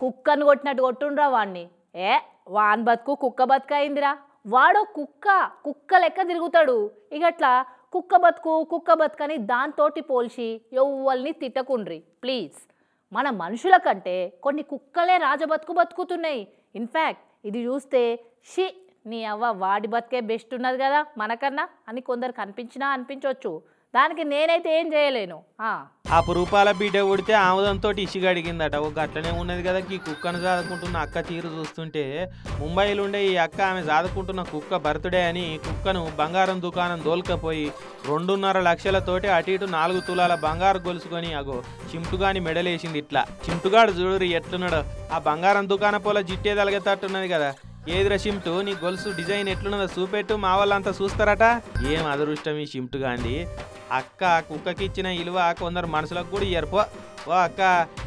కుక్కను కొట్టినట్టు కొట్టుండ్రా వాణ్ణి. ఏ వాన్ బతుకు కుక్క బతుకయిందిరా. వాడో కుక్క లెక్క తిరుగుతాడు. ఇగట్లా కుక్క బతుకని దాంతోటి పోల్చి ఎవ్వల్ని తిట్టకుండ్రి ప్లీజ్. మన మనుషుల కంటే కొన్ని కుక్కలే రాజబతుకు బతుకుతున్నాయి. ఇన్ఫ్యాక్ట్ ఇది చూస్తే షీ నీ అవ్వ వాడి బతికే బెస్ట్ ఉన్నది కదా మనకన్నా అని కొందరికి అనిపించవచ్చు. దానికి నేనైతే ఏం చేయలేను. అపురూపాల బిడ్డ ఉడితే ఆముదంతో ఇసిగా అడిగిందట. ఒక అట్లనే ఉన్నది కదా ఈ కుక్కను సాదుకుంటున్న అక్క తీరు చూస్తుంటే. ముంబైలో ఉండే ఈ అక్క ఆమె సాదుకుంటున్న కుక్క బర్త్డే అని కుక్కను బంగారం దుకాణం దోల్కపోయి 2.5 లక్షలతోటి అటు ఇటు 4 తులాల బంగారు గొలుసుకొని అగో చింటుగాని మెడలేసింది. ఇట్లా చింటుగాడు చూడు ఎట్లున్నాడు. ఆ బంగారం దుకాణ పోల జిట్టే తలగేటట్టున్నది కదా. ఏదిరా షిమ్టు నీ గొలుసు డిజైన్ ఎట్లున్నదో చూపెట్టు, మా వాళ్ళంతా చూస్తారట. ఏం అదృష్టం ఈ షిమ్టు గాంధీ. అక్క కుక్కకి ఇచ్చిన ఇలువ కొందరు మనసులకు కూడా ఇయ్యరు. ఓ అక్క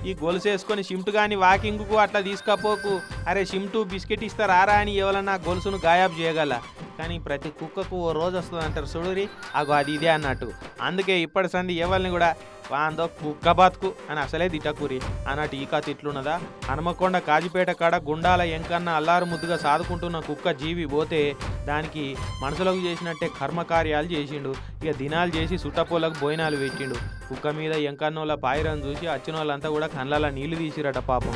ఈ గొలుసు వేసుకొని షిమ్టు గాని వాకింగ్కు అట్లా తీసుకపోకు. అరే షిమ్టు బిస్కెట్ ఇస్తారా అని ఎవరన్నా గొలుసును గాయాబ్ చేయగల. కానీ ప్రతి కుక్కకు ఓ రోజు వస్తుంది అంటారు చూడురి. అగో అది ఇదే అన్నట్టు. అందుకే ఇప్పటి సంది ఎవరిని కూడా వాందో కుక్క బతుకు అని అసలే తిట్టకూరి అన్నట్టు ఈ కథ ఇట్లున్నదా. హనుమకొండ కాజిపేట కాడ గుండాల ఎంకన్న అల్లారు ముద్దుగా సాదుకుంటున్న కుక్క జీవి పోతే దానికి మనసులకు చేసినట్టే కర్మకార్యాలు చేసిండు. ఇక దినాలు చేసి సుట్టపోలకు భోజనాలు పెట్టిండు. కుక్క మీద ఎంకన్నోళ్ళ పాయిరం చూసి వచ్చిన వాళ్ళంతా కూడా కళ్ళలో నీళ్లు తీసిరట పాపం.